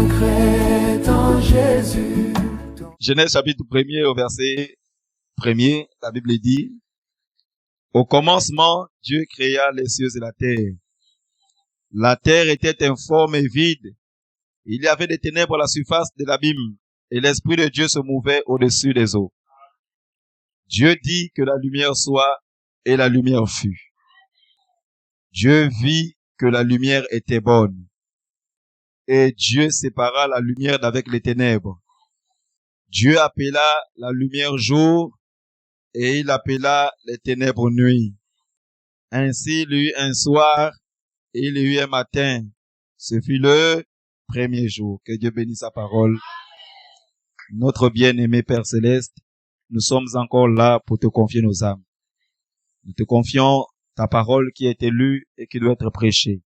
vaincrai en Jésus. Genèse chapitre 1er au verset 1er, la Bible dit: au commencement, Dieu créa les cieux et la terre. La terre était informe et vide. Il y avait des ténèbres à la surface de l'abîme, et l'Esprit de Dieu se mouvait au-dessus des eaux. Dieu dit que la lumière soit, et la lumière fut. Dieu vit que la lumière était bonne, et Dieu sépara la lumière d'avec les ténèbres. Dieu appela la lumière jour, et il appela les ténèbres nuit. Ainsi il y eut un soir, et il y eut un matin. Ce fut le premier jour. Que Dieu bénisse sa parole. Notre bien-aimé Père Céleste, nous sommes encore là pour te confier nos âmes. Nous te confions ta parole qui est lue et qui doit être prêchée.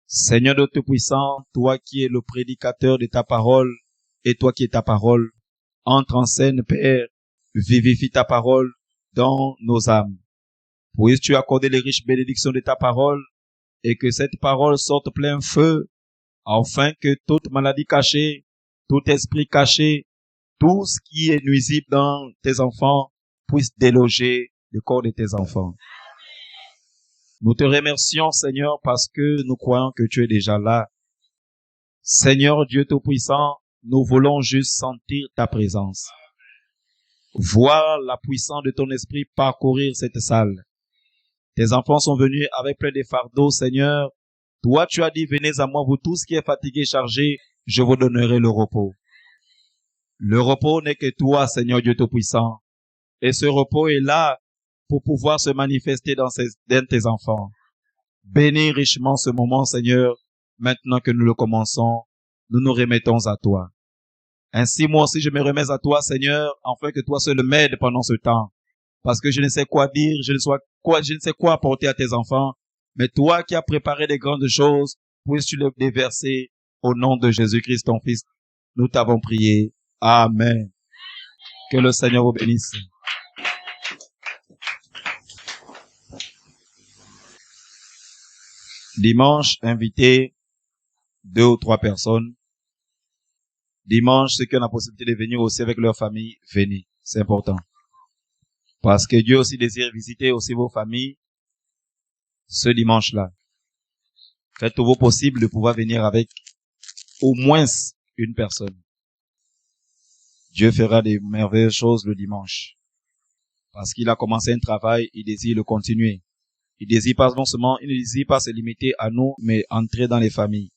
Seigneur de Tout-Puissant, toi qui es le prédicateur de ta parole et toi qui es ta parole, entre en scène, Père, vivifie ta parole dans nos âmes. Puisses-tu accorder les riches bénédictions de ta parole et que cette parole sorte plein feu, afin que toute maladie cachée, tout esprit caché, tout ce qui est nuisible dans tes enfants puisse déloger le corps de tes enfants. Nous te remercions, Seigneur, parce que nous croyons que tu es déjà là. Seigneur Dieu Tout-Puissant, nous voulons juste sentir ta présence. Voir la puissance de ton esprit parcourir cette salle. Tes enfants sont venus avec plein de fardeaux, Seigneur. Toi, tu as dit, venez à moi, vous tous qui êtes fatigués et chargés, je vous donnerai le repos. Le repos n'est que toi, Seigneur Dieu Tout-Puissant. Et ce repos est là pour pouvoir se manifester dans tes enfants. Bénis richement ce moment, Seigneur. Maintenant que nous le commençons, nous nous remettons à toi. Ainsi, moi aussi, je me remets à toi, Seigneur, afin que toi seul m'aides pendant ce temps. Parce que je ne sais quoi dire, je ne sais quoi apporter à tes enfants. Mais toi qui as préparé des grandes choses, puisses-tu les déverser au nom de Jésus-Christ, ton Fils. Nous t'avons prié. Amen. Que le Seigneur vous bénisse. Dimanche, invitez 2 ou 3 personnes. Dimanche, ceux qui ont la possibilité de venir aussi avec leur famille, venez. C'est important. Parce que Dieu aussi désire visiter aussi vos familles ce dimanche-là. Faites tout vos possible de pouvoir venir avec au moins une personne. Dieu fera des merveilleuses choses le dimanche. Parce qu'il a commencé un travail, il désire le continuer. Il désire pas non seulement, il ne désire pas se limiter à nous, mais entrer dans les familles.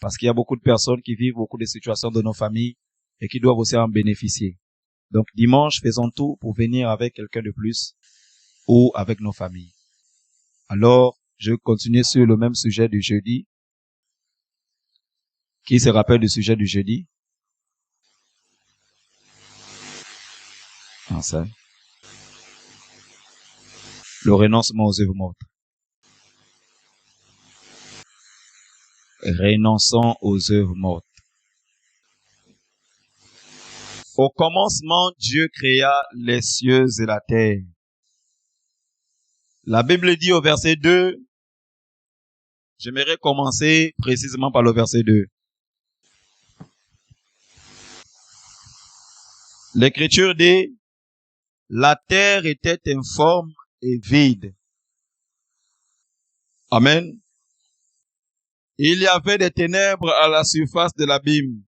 Parce qu'il y a beaucoup de personnes qui vivent beaucoup de situations de nos familles et qui doivent aussi en bénéficier. Donc dimanche, faisons tout pour venir avec quelqu'un de plus ou avec nos familles. Alors, je continue sur le même sujet du jeudi. Qui se rappelle du sujet du jeudi? Ah, ça. Le renoncement aux œuvres mortes. Renonçons aux œuvres mortes. Au commencement, Dieu créa les cieux et la terre. La Bible dit au verset 2, j'aimerais commencer précisément par le verset 2. L'Écriture dit, la terre était informe et vide. Amen. Il y avait des ténèbres à la surface de l'abîme.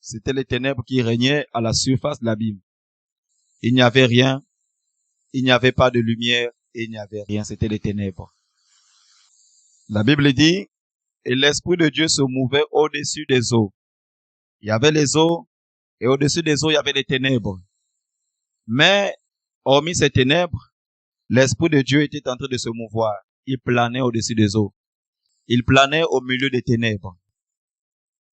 C'était les ténèbres qui régnaient à la surface de l'abîme. Il n'y avait rien, il n'y avait pas de lumière, et il n'y avait rien, c'était les ténèbres. La Bible dit, et l'Esprit de Dieu se mouvait au-dessus des eaux. Il y avait les eaux, et au-dessus des eaux, il y avait les ténèbres. Mais, hormis ces ténèbres, l'Esprit de Dieu était en train de se mouvoir. Il planait au-dessus des eaux. Il planait au milieu des ténèbres.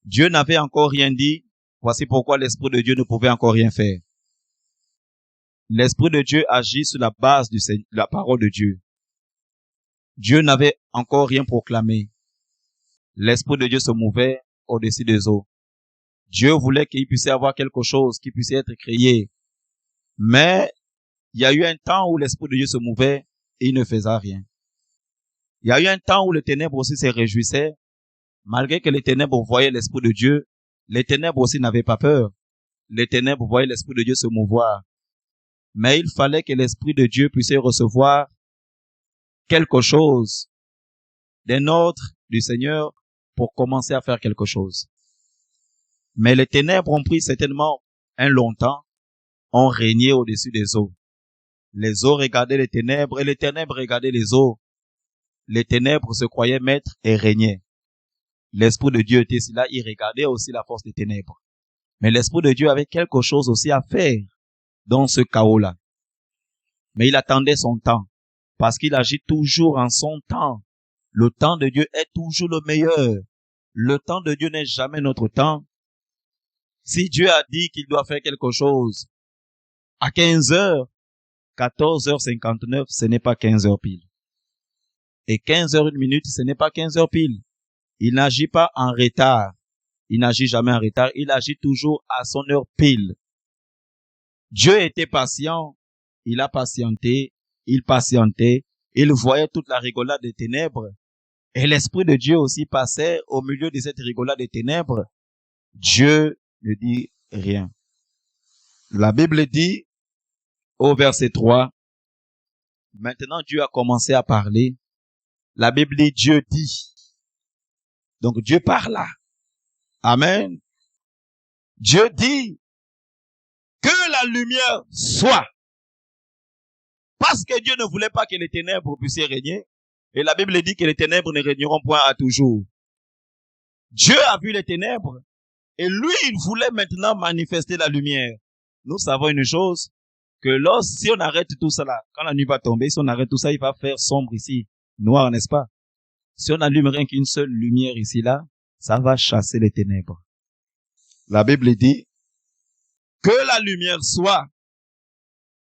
Dieu n'avait encore rien dit. Voici pourquoi l'Esprit de Dieu ne pouvait encore rien faire. L'Esprit de Dieu agit sur la base de la parole de Dieu. Dieu n'avait encore rien proclamé. L'Esprit de Dieu se mouvait au-dessus des eaux. Dieu voulait qu'il puisse y avoir quelque chose qui puisse être créé. Mais il y a eu un temps où l'Esprit de Dieu se mouvait et il ne faisait rien. Il y a eu un temps où les ténèbres aussi se réjouissaient, Malgré que les ténèbres voyaient l'Esprit de Dieu, les ténèbres aussi n'avaient pas peur. Les ténèbres voyaient l'Esprit de Dieu se mouvoir. Mais il fallait que l'Esprit de Dieu puisse recevoir quelque chose d'un ordre du Seigneur pour commencer à faire quelque chose. Mais les ténèbres ont pris certainement un long temps, ont régné au-dessus des eaux. Les eaux regardaient les ténèbres et les ténèbres regardaient les eaux. Les ténèbres se croyaient maîtres et régnaient. L'Esprit de Dieu était là, il regardait aussi la force des ténèbres. Mais l'Esprit de Dieu avait quelque chose aussi à faire dans ce chaos-là. Mais il attendait son temps, parce qu'il agit toujours en son temps. Le temps de Dieu est toujours le meilleur. Le temps de Dieu n'est jamais notre temps. Si Dieu a dit qu'il doit faire quelque chose à 15 heures, 14h59, ce n'est pas 15 heures pile. Et 15h01, ce n'est pas 15 heures pile. Il n'agit pas en retard. Il n'agit jamais en retard. Il agit toujours à son heure pile. Dieu était patient. Il a patienté. Il patientait. Il voyait toute la rigolade des ténèbres. Et l'Esprit de Dieu aussi passait au milieu de cette rigolade des ténèbres. Dieu ne dit rien. La Bible dit, au verset 3, maintenant Dieu a commencé à parler. La Bible dit, Dieu dit. Donc Dieu parla. Amen. Dieu dit que la lumière soit. Parce que Dieu ne voulait pas que les ténèbres puissent régner. Et la Bible dit que les ténèbres ne régneront point à toujours. Dieu a vu les ténèbres. Et lui, il voulait maintenant manifester la lumière. Nous savons une chose, que si on arrête tout ça là, quand la nuit va tomber, si on arrête tout ça, il va faire sombre ici, noir, n'est-ce pas? Si on allume rien qu'une seule lumière ici là, ça va chasser les ténèbres. La Bible dit que la lumière soit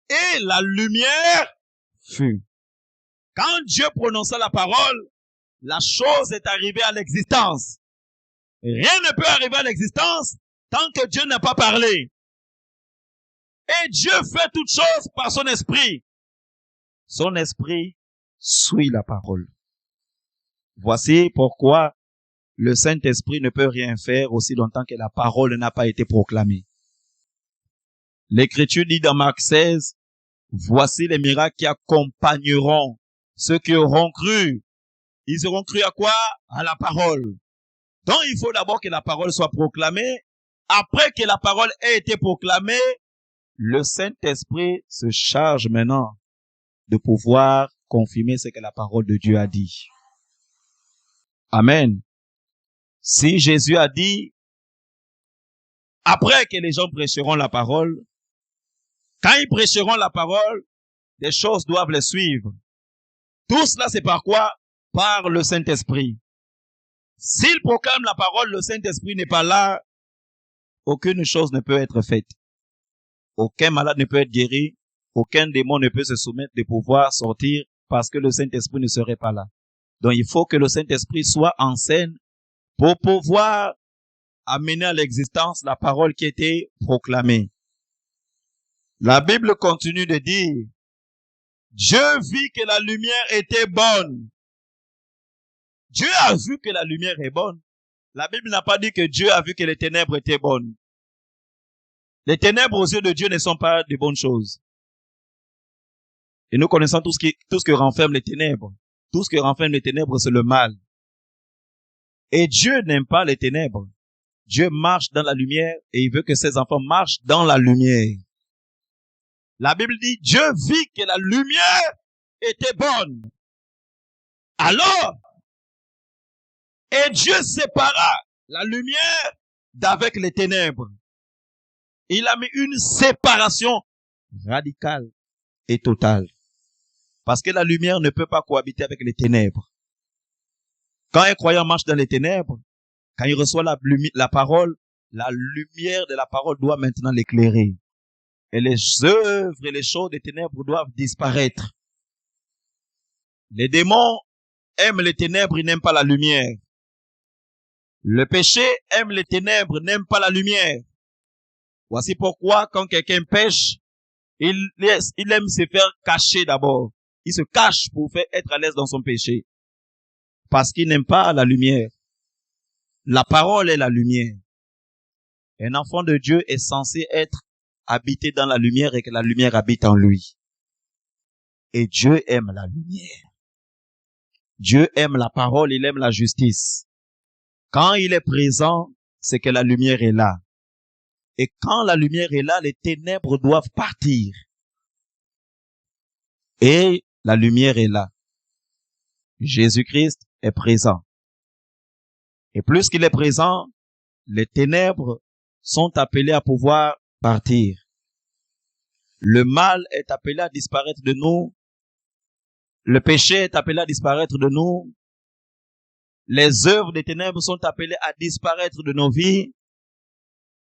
et la lumière fut. Quand Dieu prononça la parole, la chose est arrivée à l'existence. Rien ne peut arriver à l'existence tant que Dieu n'a pas parlé. Et Dieu fait toutes choses par son esprit. Son esprit suit la parole. Voici pourquoi le Saint-Esprit ne peut rien faire aussi longtemps que la parole n'a pas été proclamée. L'Écriture dit dans Marc 16, voici les miracles qui accompagneront ceux qui auront cru. Ils auront cru à quoi? À la parole. Donc il faut d'abord que la parole soit proclamée. Après que la parole ait été proclamée, le Saint-Esprit se charge maintenant de pouvoir confirmer ce que la parole de Dieu a dit. Amen. Si Jésus a dit, après que les gens prêcheront la parole, quand ils prêcheront la parole, des choses doivent les suivre. Tout cela, c'est par quoi? Par le Saint-Esprit. S'il proclame la parole, le Saint-Esprit n'est pas là, aucune chose ne peut être faite. Aucun malade ne peut être guéri, aucun démon ne peut se soumettre de pouvoir sortir parce que le Saint-Esprit ne serait pas là. Donc il faut que le Saint-Esprit soit en scène pour pouvoir amener à l'existence la parole qui était proclamée. La Bible continue de dire, Dieu vit que la lumière était bonne. Dieu a vu que la lumière est bonne. La Bible n'a pas dit que Dieu a vu que les ténèbres étaient bonnes. Les ténèbres aux yeux de Dieu ne sont pas de bonnes choses. Et nous connaissons tout ce que renferment les ténèbres. Tout ce que renferment les ténèbres, c'est le mal. Et Dieu n'aime pas les ténèbres. Dieu marche dans la lumière et il veut que ses enfants marchent dans la lumière. La Bible dit, Dieu vit que la lumière était bonne. Alors, et Dieu sépara la lumière d'avec les ténèbres. Il a mis une séparation radicale et totale. Parce que la lumière ne peut pas cohabiter avec les ténèbres. Quand un croyant marche dans les ténèbres, quand il reçoit la parole, la lumière de la parole doit maintenant l'éclairer. Et les œuvres et les choses des ténèbres doivent disparaître. Les démons aiment les ténèbres, ils n'aiment pas la lumière. Le péché aime les ténèbres, n'aime pas la lumière. Voici pourquoi quand quelqu'un pêche, il aime se faire cacher d'abord. Il se cache pour faire être à l'aise dans son péché. Parce qu'il n'aime pas la lumière. La parole est la lumière. Un enfant de Dieu est censé être habité dans la lumière et que la lumière habite en lui. Et Dieu aime la lumière. Dieu aime la parole, il aime la justice. Quand il est présent, c'est que la lumière est là. Et quand la lumière est là, les ténèbres doivent partir. Et la lumière est là. Jésus-Christ est présent. Et plus qu'il est présent, les ténèbres sont appelées à pouvoir partir. Le mal est appelé à disparaître de nous. Le péché est appelé à disparaître de nous. Les œuvres des ténèbres sont appelées à disparaître de nos vies.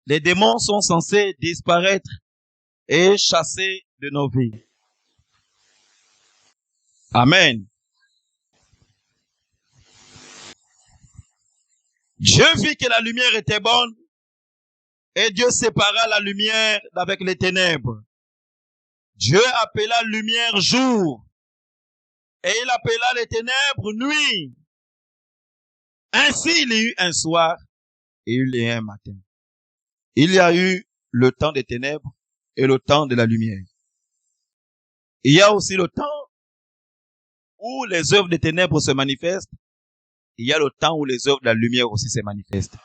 Les démons sont censés disparaître et chasser de nos vies. Amen. Dieu vit que la lumière était bonne et Dieu sépara la lumière d'avec les ténèbres. Dieu appela lumière jour et il appela les ténèbres nuit. Ainsi il y eut un soir et il y eut un matin. Il y a eu le temps des ténèbres et le temps de la lumière. Il y a aussi le temps où les œuvres des ténèbres se manifestent. Il y a le temps où les œuvres de la lumière aussi se manifestent.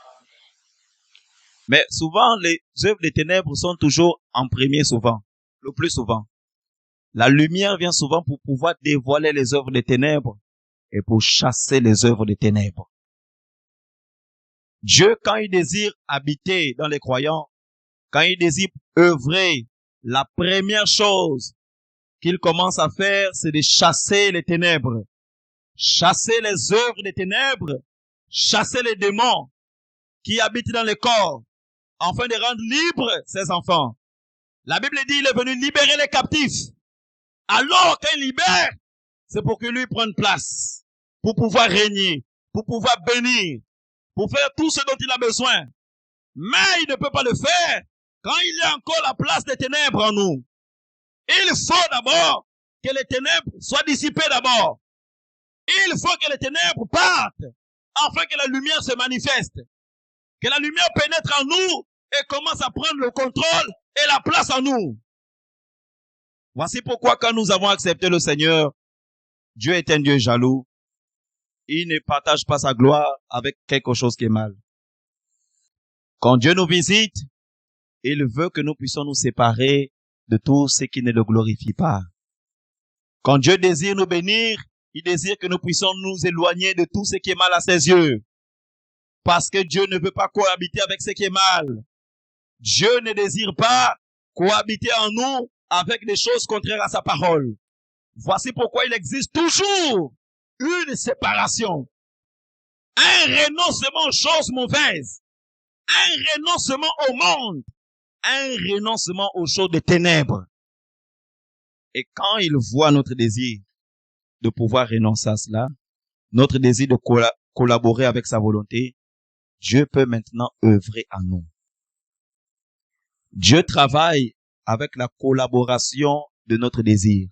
Mais souvent, les œuvres des ténèbres sont toujours en premier souvent, le plus souvent. La lumière vient souvent pour pouvoir dévoiler les œuvres des ténèbres et pour chasser les œuvres des ténèbres. Dieu, quand il désire habiter dans les croyants, quand il désire œuvrer, la première chose qu'il commence à faire, c'est de chasser les ténèbres. Chasser les œuvres des ténèbres, chasser les démons qui habitent dans les corps, afin de rendre libres ses enfants. La Bible dit, il est venu libérer les captifs. Alors qu'il libère, c'est pour que lui prenne place, pour pouvoir régner, pour pouvoir bénir, pour faire tout ce dont il a besoin. Mais il ne peut pas le faire quand il y a encore la place des ténèbres en nous. Il faut d'abord que les ténèbres soient dissipées d'abord. Il faut que les ténèbres partent afin que la lumière se manifeste. Que la lumière pénètre en nous et commence à prendre le contrôle et la place en nous. Voici pourquoi quand nous avons accepté le Seigneur, Dieu est un Dieu jaloux. Il ne partage pas sa gloire avec quelque chose qui est mal. Quand Dieu nous visite, il veut que nous puissions nous séparer de tout ce qui ne le glorifie pas. Quand Dieu désire nous bénir, il désire que nous puissions nous éloigner de tout ce qui est mal à ses yeux. Parce que Dieu ne veut pas cohabiter avec ce qui est mal. Dieu ne désire pas cohabiter en nous avec des choses contraires à sa parole. Voici pourquoi il existe toujours une séparation. Un renoncement aux choses mauvaises. Un renoncement au monde. Un renoncement aux choses des ténèbres. Et quand il voit notre désir de pouvoir renoncer à cela, notre désir de collaborer avec sa volonté, Dieu peut maintenant œuvrer en nous. Dieu travaille avec la collaboration de notre désir.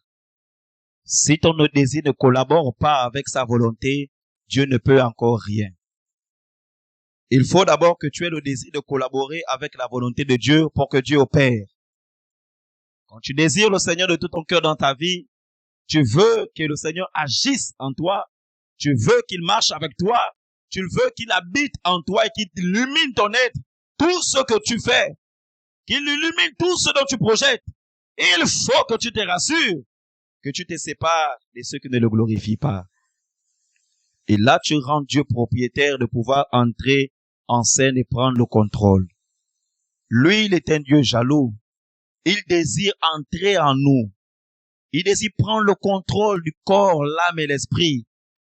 Si ton désir ne collabore pas avec sa volonté, Dieu ne peut encore rien. Il faut d'abord que tu aies le désir de collaborer avec la volonté de Dieu pour que Dieu opère. Quand tu désires le Seigneur de tout ton cœur dans ta vie, tu veux que le Seigneur agisse en toi, tu veux qu'il marche avec toi, tu veux qu'il habite en toi et qu'il illumine ton être, tout ce que tu fais, qu'il illumine tout ce dont tu projettes. Il faut que tu te rassures, que tu te sépares de ceux qui ne le glorifient pas. Et là, tu rends Dieu propriétaire de pouvoir entrer en scène et prendre le contrôle. Lui, il est un Dieu jaloux. Il désire entrer en nous. Il désire prendre le contrôle du corps, l'âme et l'esprit.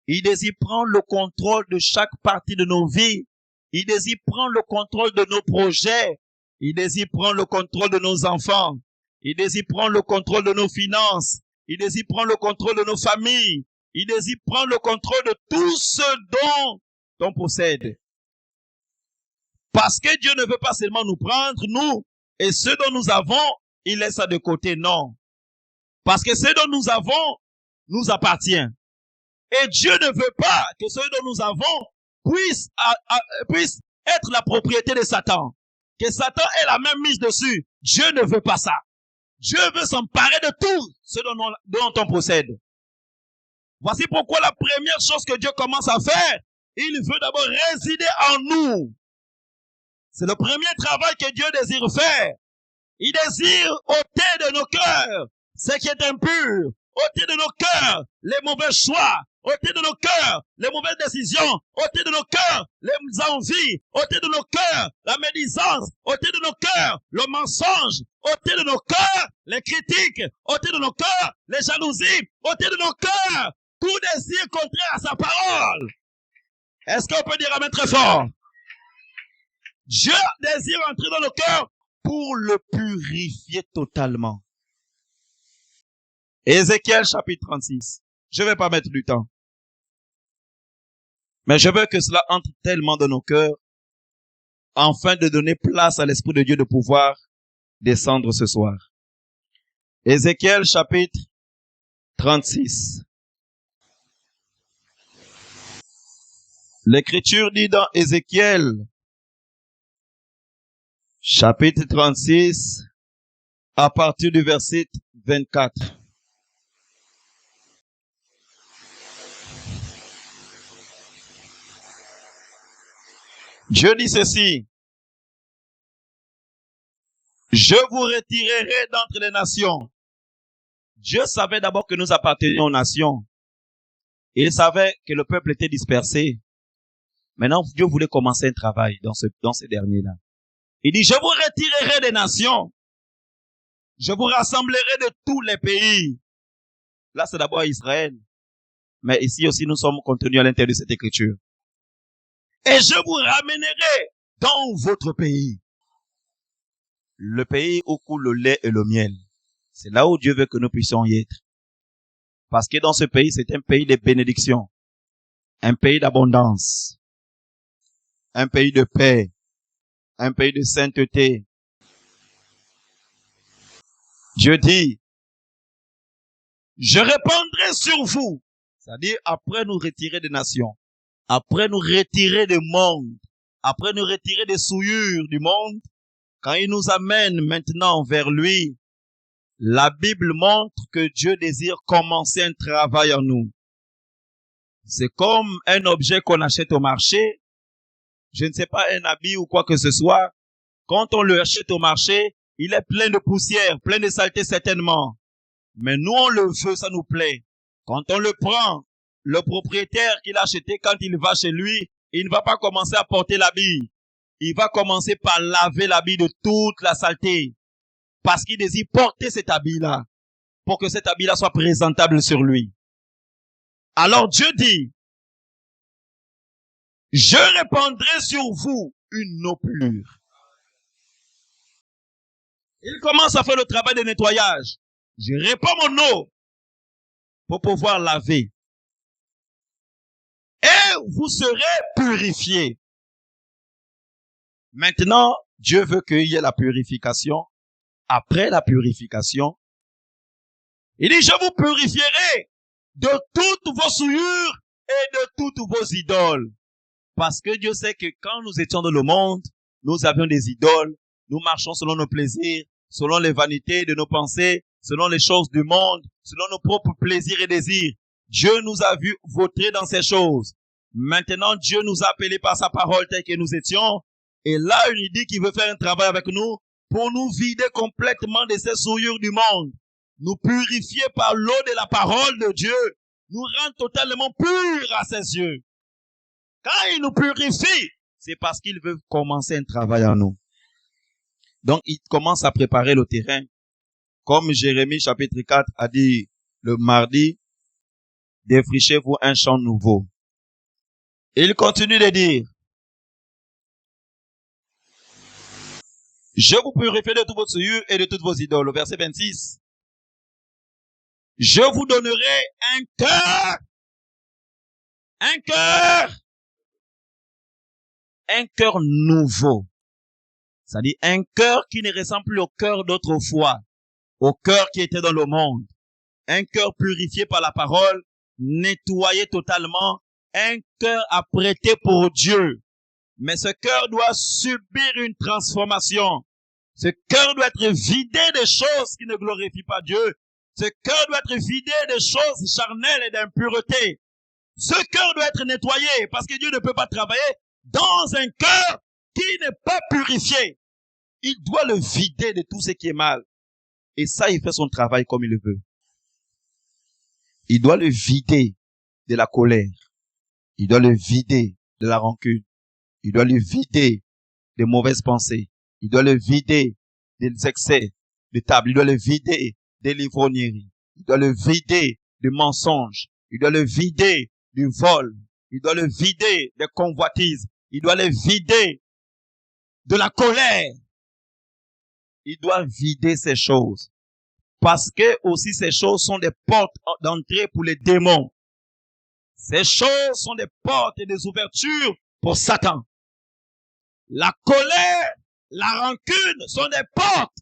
Il désire prendre le contrôle de chaque partie de nos vies. Il désire prendre le contrôle de nos projets. Il désire prendre le contrôle de nos enfants. Il désire prendre le contrôle de nos finances. Il désire prendre le contrôle de nos familles. Il désire prendre le contrôle de tout ce dont on possède. Parce que Dieu ne veut pas seulement nous prendre, nous, et ce dont nous avons, il laisse ça de côté, non. Parce que ce dont nous avons nous appartient. Et Dieu ne veut pas que ce dont nous avons puisse être la propriété de Satan. Que Satan ait la même mise dessus. Dieu ne veut pas ça. Dieu veut s'emparer de tout ce dont on possède. Voici pourquoi la première chose que Dieu commence à faire, il veut d'abord résider en nous. C'est le premier travail que Dieu désire faire. Il désire ôter de nos cœurs ce qui est impur, ôter de nos cœurs les mauvais choix, ôter de nos cœurs les mauvaises décisions, ôter de nos cœurs les envies, ôter de nos cœurs la médisance, ôter de nos cœurs le mensonge, ôter de nos cœurs les critiques, ôter de nos cœurs les jalousies, ôter de nos cœurs tout désir contraire à sa parole. Est-ce qu'on peut dire amen très fort? Dieu désire entrer dans le cœur pour le purifier totalement. Ézéchiel chapitre 36. Je ne vais pas mettre du temps. Mais je veux que cela entre tellement dans nos cœurs afin de donner place à l'Esprit de Dieu de pouvoir descendre ce soir. Ézéchiel chapitre 36. L'Écriture dit dans Ézéchiel chapitre 36 à partir du verset 24. Dieu dit ceci: je vous retirerai d'entre les nations. Dieu savait d'abord que nous appartenions aux nations. Il savait que le peuple était dispersé. Maintenant, Dieu voulait commencer un travail dans ces derniers-là. Il dit, je vous retirerai des nations. Je vous rassemblerai de tous les pays. Là, c'est d'abord Israël. Mais ici aussi, nous sommes contenus à l'intérieur de cette écriture. Et je vous ramènerai dans votre pays. Le pays où coule le lait et le miel. C'est là où Dieu veut que nous puissions y être. Parce que dans ce pays, c'est un pays de bénédiction. Un pays d'abondance. Un pays de paix. Un pays de sainteté. Dieu dit, je répandrai sur vous. C'est-à-dire, après nous retirer des nations. Après nous retirer du monde. Après nous retirer des souillures du monde. Quand il nous amène maintenant vers lui, la Bible montre que Dieu désire commencer un travail en nous. C'est comme un objet qu'on achète au marché. Je ne sais pas, un habit ou quoi que ce soit. Quand on le achète au marché, il est plein de poussière, plein de saleté certainement. Mais nous, on le veut, ça nous plaît. Quand on le prend, le propriétaire qui l'a acheté, quand il va chez lui, il ne va pas commencer à porter l'habit. Il va commencer par laver l'habit de toute la saleté. Parce qu'il désire porter cet habit-là. Pour que cet habit-là soit présentable sur lui. Alors Dieu dit, je répandrai sur vous une eau pure. Il commence à faire le travail de nettoyage. Je répands mon eau pour pouvoir laver. Et vous serez purifiés. Maintenant, Dieu veut qu'il y ait la purification. Après la purification, il dit, je vous purifierai de toutes vos souillures et de toutes vos idoles. Parce que Dieu sait que quand nous étions dans le monde, nous avions des idoles, nous marchons selon nos plaisirs, selon les vanités de nos pensées, selon les choses du monde, selon nos propres plaisirs et désirs. Dieu nous a vus vautrer dans ces choses. Maintenant, Dieu nous a appelés par sa parole telle que nous étions. Et là, il dit qu'il veut faire un travail avec nous pour nous vider complètement de ces souillures du monde. Nous purifier par l'eau de la parole de Dieu. Nous rendre totalement purs à ses yeux. Quand il nous purifie, c'est parce qu'il veut commencer un travail en nous. Donc, il commence à préparer le terrain. Comme Jérémie chapitre 4 a dit le mardi, défrichez-vous un champ nouveau. Et il continue de dire, je vous purifierai de toutes vos souillures et de toutes vos idoles. Au verset 26. Je vous donnerai un cœur nouveau. C'est-à-dire un cœur qui ne ressemble plus au cœur d'autrefois, au cœur qui était dans le monde. Un cœur purifié par la parole, nettoyé totalement un cœur apprêté pour Dieu. Mais ce cœur doit subir une transformation. Ce cœur doit être vidé des choses qui ne glorifient pas Dieu. Ce cœur doit être vidé des choses charnelles et d'impureté. Ce cœur doit être nettoyé parce que Dieu ne peut pas travailler dans un cœur qui n'est pas purifié. Il doit le vider de tout ce qui est mal. Et ça, il fait son travail comme il le veut. Il doit le vider de la colère. Il doit le vider de la rancune. Il doit le vider des mauvaises pensées. Il doit le vider des excès de table. Il doit le vider des livrogneries. Il doit le vider des mensonges. Il doit le vider du vol. Il doit le vider des convoitises. Il doit le vider de la colère. Il doit vider ces choses. Parce que aussi ces choses sont des portes d'entrée pour les démons. Ces choses sont des portes et des ouvertures pour Satan. La colère, la rancune sont des portes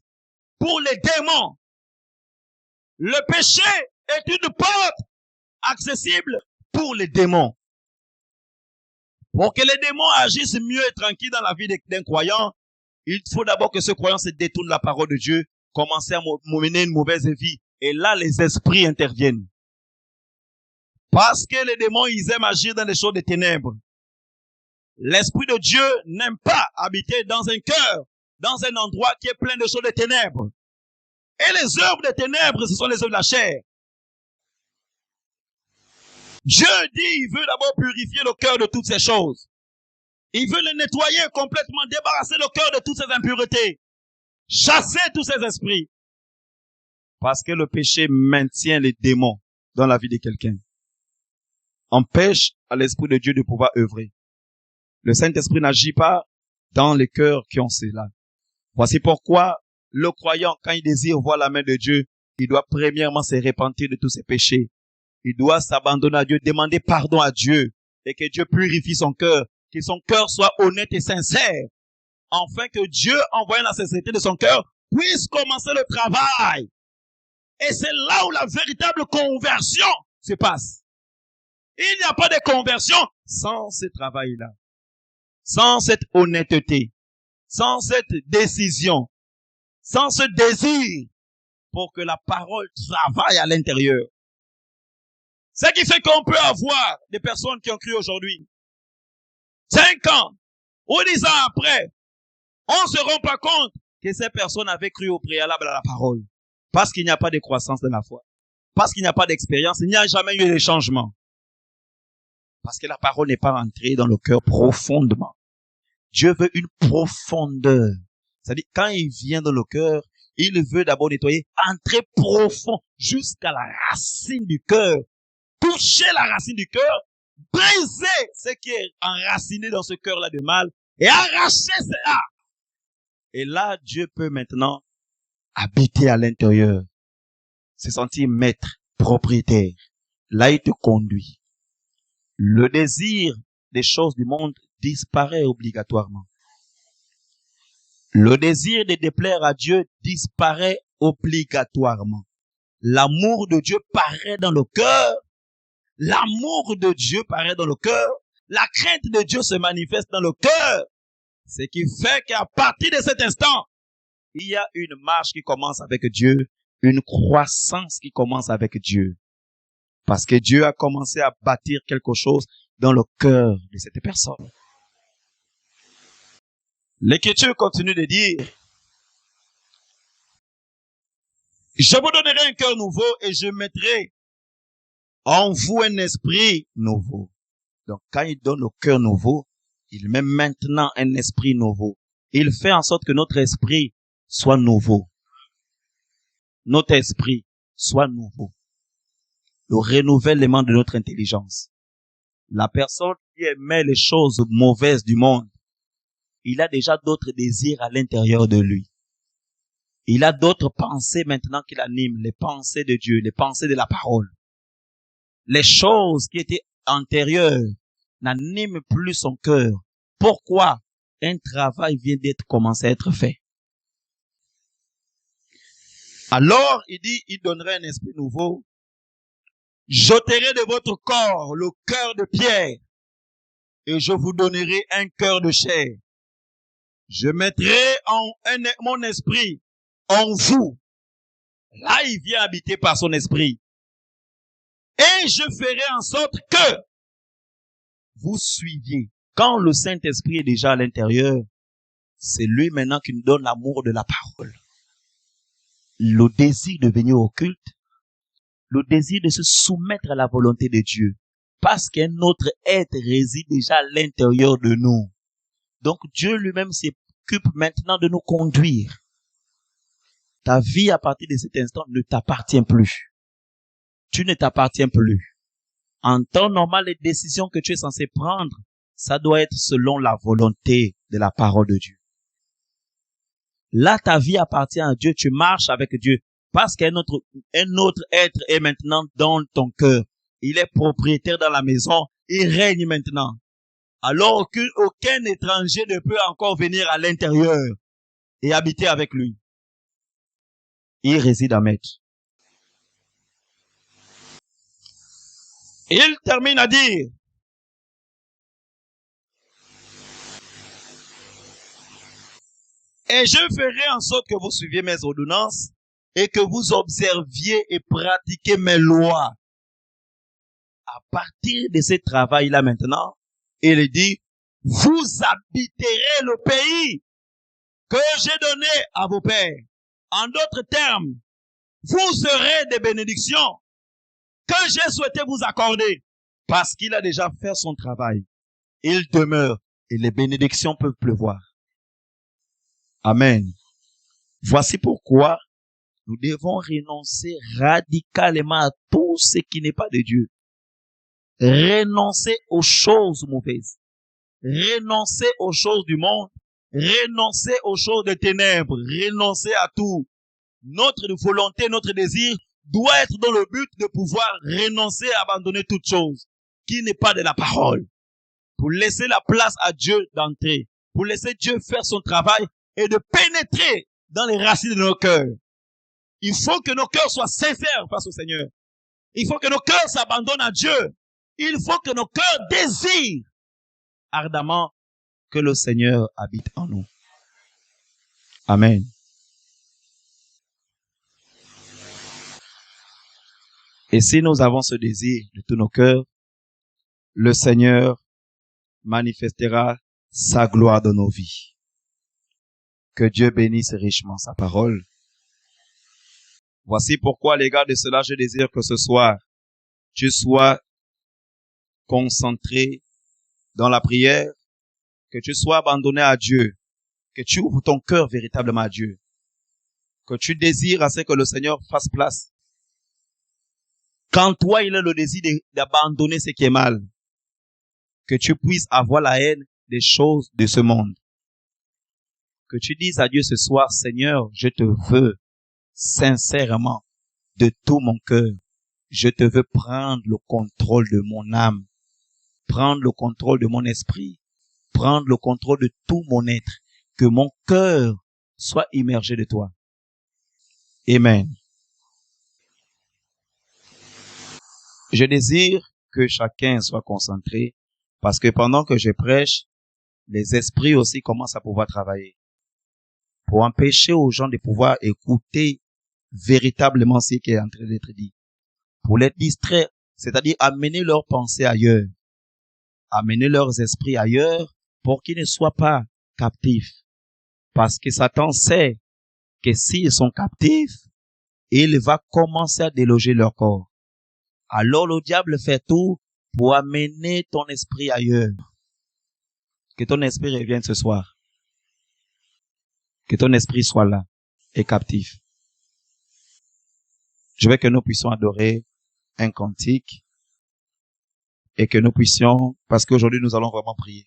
pour les démons. Le péché est une porte accessible pour les démons. Pour que les démons agissent mieux et tranquilles dans la vie d'un croyant, il faut d'abord que ce croyant se détourne de la parole de Dieu, commencer à mener une mauvaise vie. Et là, les esprits interviennent. Parce que les démons, ils aiment agir dans les choses des ténèbres. L'Esprit de Dieu n'aime pas habiter dans un cœur, dans un endroit qui est plein de choses de ténèbres. Et les œuvres des ténèbres, ce sont les œuvres de la chair. Dieu dit, il veut d'abord purifier le cœur de toutes ces choses. Il veut le nettoyer complètement, débarrasser le cœur de toutes ces impuretés. Chasser tous ces esprits. Parce que le péché maintient les démons dans la vie de quelqu'un. Empêche à l'Esprit de Dieu de pouvoir œuvrer. Le Saint-Esprit n'agit pas dans les cœurs qui ont cela. Voici pourquoi le croyant, quand il désire voir la main de Dieu, il doit premièrement se repentir de tous ses péchés. Il doit s'abandonner à Dieu, demander pardon à Dieu et que Dieu purifie son cœur, que son cœur soit honnête et sincère, afin que Dieu, envoyant la sincérité de son cœur, puisse commencer le travail. Et c'est là où la véritable conversion se passe. Il n'y a pas de conversion sans ce travail-là, sans cette honnêteté, sans cette décision, sans ce désir pour que la parole travaille à l'intérieur. Ce qui fait qu'on peut avoir des personnes qui ont cru aujourd'hui, 5 ans ou 10 ans après, on ne se rend pas compte que ces personnes avaient cru au préalable à la parole. Parce qu'il n'y a pas de croissance de la foi. Parce qu'il n'y a pas d'expérience, il n'y a jamais eu de changement. Parce que la parole n'est pas entrée dans le cœur profondément. Dieu veut une profondeur. C'est-à-dire, quand il vient dans le cœur, il veut d'abord nettoyer, entrer profond jusqu'à la racine du cœur. Toucher la racine du cœur, briser ce qui est enraciné dans ce cœur-là de mal et arracher cela. Et là, Dieu peut maintenant habiter à l'intérieur, se sentir maître, propriétaire. Là, il te conduit. Le désir des choses du monde disparaît obligatoirement. Le désir de déplaire à Dieu disparaît obligatoirement. L'amour de Dieu paraît dans le cœur. L'amour de Dieu paraît dans le cœur. La crainte de Dieu se manifeste dans le cœur. Ce qui fait qu'à partir de cet instant, il y a une marche qui commence avec Dieu, une croissance qui commence avec Dieu. Parce que Dieu a commencé à bâtir quelque chose dans le cœur de cette personne. L'Écriture continue de dire, je vous donnerai un cœur nouveau et je mettrai en vous un esprit nouveau. Donc, quand il donne le cœur nouveau, il met maintenant un esprit nouveau. Il fait en sorte que notre esprit soit nouveau. Notre esprit soit nouveau. Le renouvellement de notre intelligence. La personne qui aimait les choses mauvaises du monde, il a déjà d'autres désirs à l'intérieur de lui. Il a d'autres pensées maintenant qui l'animent, les pensées de Dieu, les pensées de la parole. Les choses qui étaient antérieures n'animent plus son cœur. Pourquoi? Un travail vient d'être commencé à être fait. Alors, il dit, il donnerait un esprit nouveau J'ôterai de votre corps le cœur de pierre et je vous donnerai un cœur de chair. Je mettrai mon esprit en vous. Là, il vient habiter par son esprit. Et je ferai en sorte que vous suiviez. Quand le Saint-Esprit est déjà à l'intérieur, c'est lui maintenant qui nous donne l'amour de la parole. Le désir de venir au culte, le désir de se soumettre à la volonté de Dieu. Parce qu'un autre être réside déjà à l'intérieur de nous. Donc Dieu lui-même s'occupe maintenant de nous conduire. Ta vie à partir de cet instant ne t'appartient plus. Tu ne t'appartiens plus. En temps normal, les décisions que tu es censé prendre, ça doit être selon la volonté de la parole de Dieu. Là, ta vie appartient à Dieu, tu marches avec Dieu. Parce qu'un autre être est maintenant dans ton cœur. Il est propriétaire dans la maison, il règne maintenant. Alors qu'aucun étranger ne peut encore venir à l'intérieur et habiter avec lui. Il réside en maître. Il termine à dire, et je ferai en sorte que vous suiviez mes ordonnances et que vous observiez et pratiquiez mes lois. À partir de ce travail-là maintenant, il dit, vous habiterez le pays que j'ai donné à vos pères. En d'autres termes, vous serez des bénédictions que j'ai souhaité vous accorder parce qu'il a déjà fait son travail. Il demeure et les bénédictions peuvent pleuvoir. Amen. Voici pourquoi nous devons renoncer radicalement à tout ce qui n'est pas de Dieu. Renoncer aux choses mauvaises. Renoncer aux choses du monde. Renoncer aux choses des ténèbres. Renoncer à tout. Notre volonté, notre désir doit être dans le but de pouvoir renoncer, abandonner toute chose qui n'est pas de la parole. Pour laisser la place à Dieu d'entrer. Pour laisser Dieu faire son travail et de pénétrer dans les racines de nos cœurs. Il faut que nos cœurs soient sincères face au Seigneur. Il faut que nos cœurs s'abandonnent à Dieu. Il faut que nos cœurs désirent ardemment que le Seigneur habite en nous. Amen. Et si nous avons ce désir de tous nos cœurs, le Seigneur manifestera sa gloire dans nos vies. Que Dieu bénisse richement sa parole. Voici pourquoi, à l'égard de cela, je désire que ce soir, tu sois concentré dans la prière, que tu sois abandonné à Dieu, que tu ouvres ton cœur véritablement à Dieu, que tu désires à ce que le Seigneur fasse place. Quand toi, il a le désir d'abandonner ce qui est mal, que tu puisses avoir la haine des choses de ce monde. Que tu dises à Dieu ce soir, Seigneur, je te veux sincèrement, de tout mon cœur. Je te veux prendre le contrôle de mon âme, prendre le contrôle de mon esprit, prendre le contrôle de tout mon être, que mon cœur soit immergé de toi. Amen. Je désire que chacun soit concentré, parce que pendant que je prêche, les esprits aussi commencent à pouvoir travailler. Pour empêcher aux gens de pouvoir écouter véritablement ce qui est en train d'être dit. Pour les distraire, c'est-à-dire amener leurs pensées ailleurs. Amener leurs esprits ailleurs pour qu'ils ne soient pas captifs. Parce que Satan sait que s'ils sont captifs, il va commencer à déloger leur corps. Alors le diable fait tout pour amener ton esprit ailleurs. Que ton esprit revienne ce soir. Que ton esprit soit là et captif. Je veux que nous puissions adorer un cantique et que nous puissions, parce qu'aujourd'hui nous allons vraiment prier.